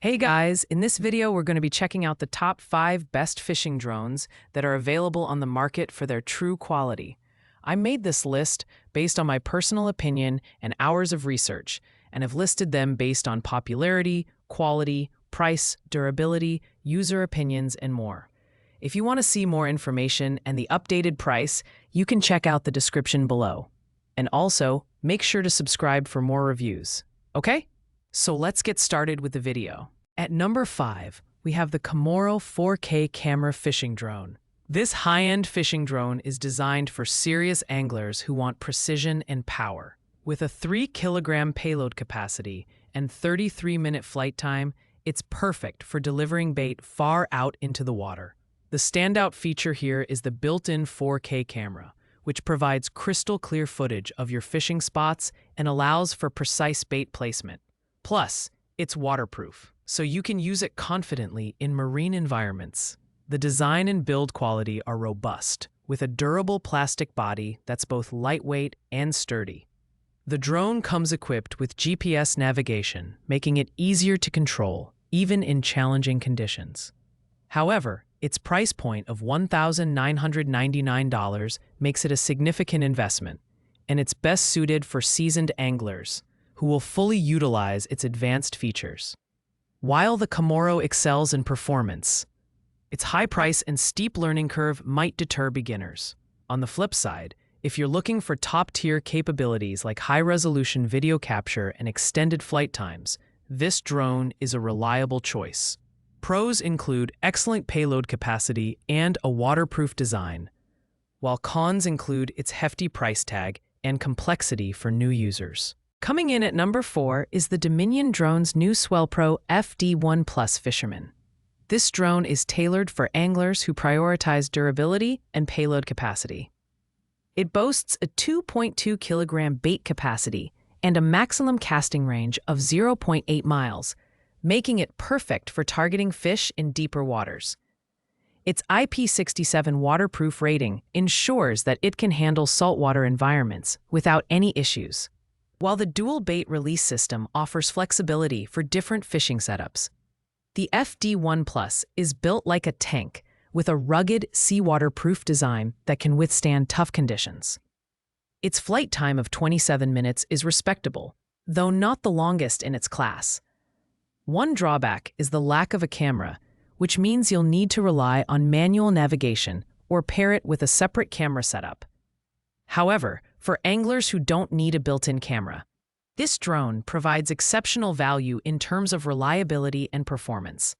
Hey guys, in this video we're going to be checking out the top 5 best fishing drones that are available on the market for their true quality. I made this list based on my personal opinion and hours of research, and have listed them based on popularity, quality, price, durability, user opinions, and more. If you want to see more information and the updated price, you can check out the description below. And also, make sure to subscribe for more reviews. Okay? So let's get started with the video. At number 5, we have the Komoro 4K camera fishing drone. This high-end fishing drone is designed for serious anglers who want precision and power. With a 3-kilogram payload capacity and 33-minute flight time, it's perfect for delivering bait far out into the water. The standout feature here is the built-in 4K camera, which provides crystal-clear footage of your fishing spots and allows for precise bait placement. Plus, it's waterproof, so you can use it confidently in marine environments. The design and build quality are robust, with a durable plastic body that's both lightweight and sturdy. The drone comes equipped with GPS navigation, making it easier to control, even in challenging conditions. However, its price point of $1,999 makes it a significant investment, and it's best suited for seasoned anglers who will fully utilize its advanced features. While the Komoro excels in performance, its high price and steep learning curve might deter beginners. On the flip side, if you're looking for top-tier capabilities like high-resolution video capture and extended flight times, this drone is a reliable choice. Pros include excellent payload capacity and a waterproof design, while cons include its hefty price tag and complexity for new users. Coming in at number 4 is the Dominion Drone's new SwellPro FD1 Plus Fisherman. This drone is tailored for anglers who prioritize durability and payload capacity. It boasts a 2.2 kilogram bait capacity and a maximum casting range of 0.8 miles, making it perfect for targeting fish in deeper waters. Its IP67 waterproof rating ensures that it can handle saltwater environments without any issues. While the dual bait release system offers flexibility for different fishing setups, the FD1 Plus is built like a tank with a rugged, seawater-proof design that can withstand tough conditions. Its flight time of 27 minutes is respectable, though not the longest in its class. One drawback is the lack of a camera, which means you'll need to rely on manual navigation or pair it with a separate camera setup. However, for anglers who don't need a built-in camera, this drone provides exceptional value in terms of reliability and performance.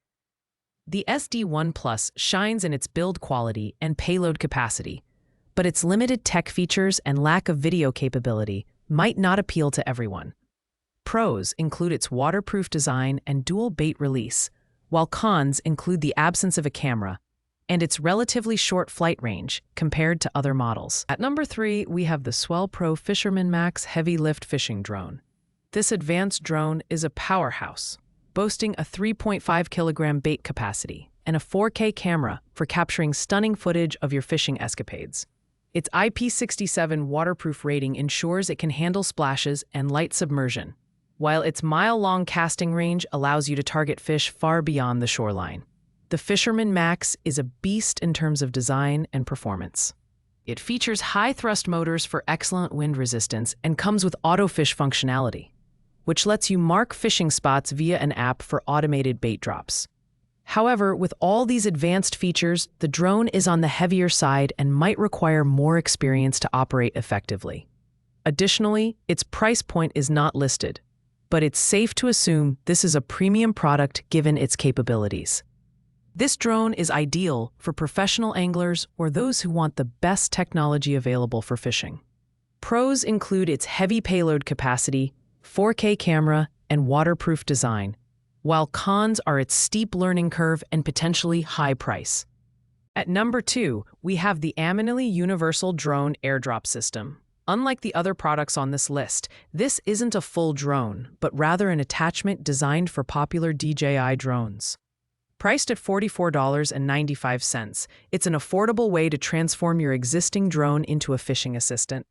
The SD1 Plus shines in its build quality and payload capacity, but its limited tech features and lack of video capability might not appeal to everyone. Pros include its waterproof design and dual bait release, while cons include the absence of a camera and its relatively short flight range compared to other models. At number 3, we have the SwellPro Fisherman Max Heavy Lift Fishing Drone. This advanced drone is a powerhouse, boasting a 3.5 kilogram bait capacity and a 4K camera for capturing stunning footage of your fishing escapades. Its IP67 waterproof rating ensures it can handle splashes and light submersion, while its mile-long casting range allows you to target fish far beyond the shoreline. The Fisherman Max is a beast in terms of design and performance. It features high-thrust motors for excellent wind resistance and comes with auto-fish functionality, which lets you mark fishing spots via an app for automated bait drops. However, with all these advanced features, the drone is on the heavier side and might require more experience to operate effectively. Additionally, its price point is not listed, but it's safe to assume this is a premium product given its capabilities. This drone is ideal for professional anglers or those who want the best technology available for fishing. Pros include its heavy payload capacity, 4K camera, and waterproof design, while cons are its steep learning curve and potentially high price. At number 2, we have the Aminely Universal Drone Airdrop System. Unlike the other products on this list, this isn't a full drone, but rather an attachment designed for popular DJI drones. Priced at $44.95, it's an affordable way to transform your existing drone into a fishing assistant.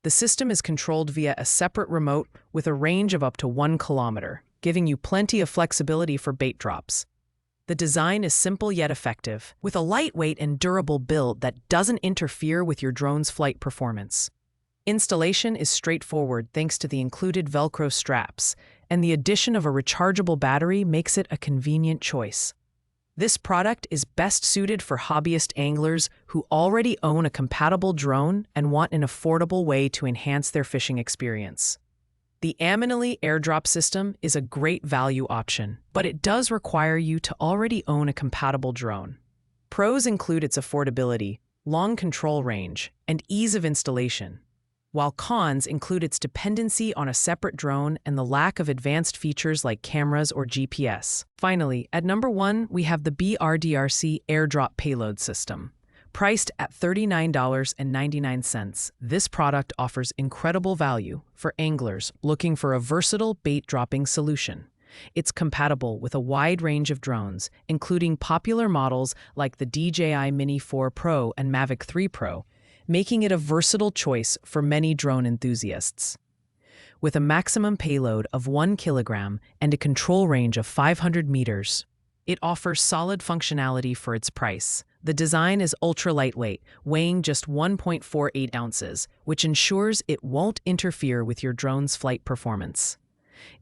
The system is controlled via a separate remote with a range of up to 1 kilometer, giving you plenty of flexibility for bait drops. The design is simple yet effective, with a lightweight and durable build that doesn't interfere with your drone's flight performance. Installation is straightforward thanks to the included Velcro straps, and the addition of a rechargeable battery makes it a convenient choice. This product is best suited for hobbyist anglers who already own a compatible drone and want an affordable way to enhance their fishing experience. The Aminally airdrop system is a great value option, but it does require you to already own a compatible drone. Pros include its affordability, long control range, and ease of installation, while cons include its dependency on a separate drone and the lack of advanced features like cameras or GPS. Finally, at number 1, we have the BRDRC airdrop payload system. Priced at $39.99, this product offers incredible value for anglers looking for a versatile bait dropping solution. It's compatible with a wide range of drones, including popular models like the DJI Mini 4 Pro and Mavic 3 Pro, making it a versatile choice for many drone enthusiasts. With a maximum payload of 1 kilogram and a control range of 500 meters, it offers solid functionality for its price. The design is ultra-lightweight, weighing just 1.48 ounces, which ensures it won't interfere with your drone's flight performance.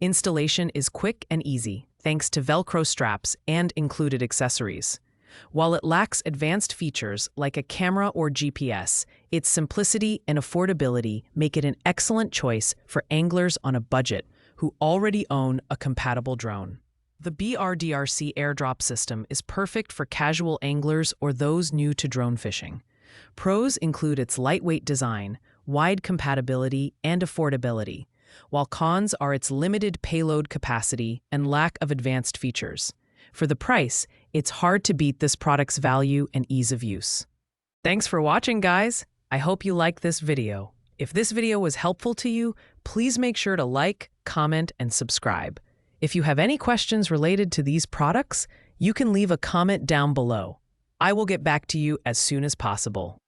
Installation is quick and easy, thanks to Velcro straps and included accessories. While it lacks advanced features like a camera or GPS, its simplicity and affordability make it an excellent choice for anglers on a budget who already own a compatible drone. The BRDRC airdrop system is perfect for casual anglers or those new to drone fishing. Pros include its lightweight design, wide compatibility, and affordability, while cons are its limited payload capacity and lack of advanced features. For the price, it's hard to beat this product's value and ease of use. Thanks for watching, guys. I hope you liked this video. If this video was helpful to you, please make sure to like, comment, and subscribe. If you have any questions related to these products, you can leave a comment down below. I will get back to you as soon as possible.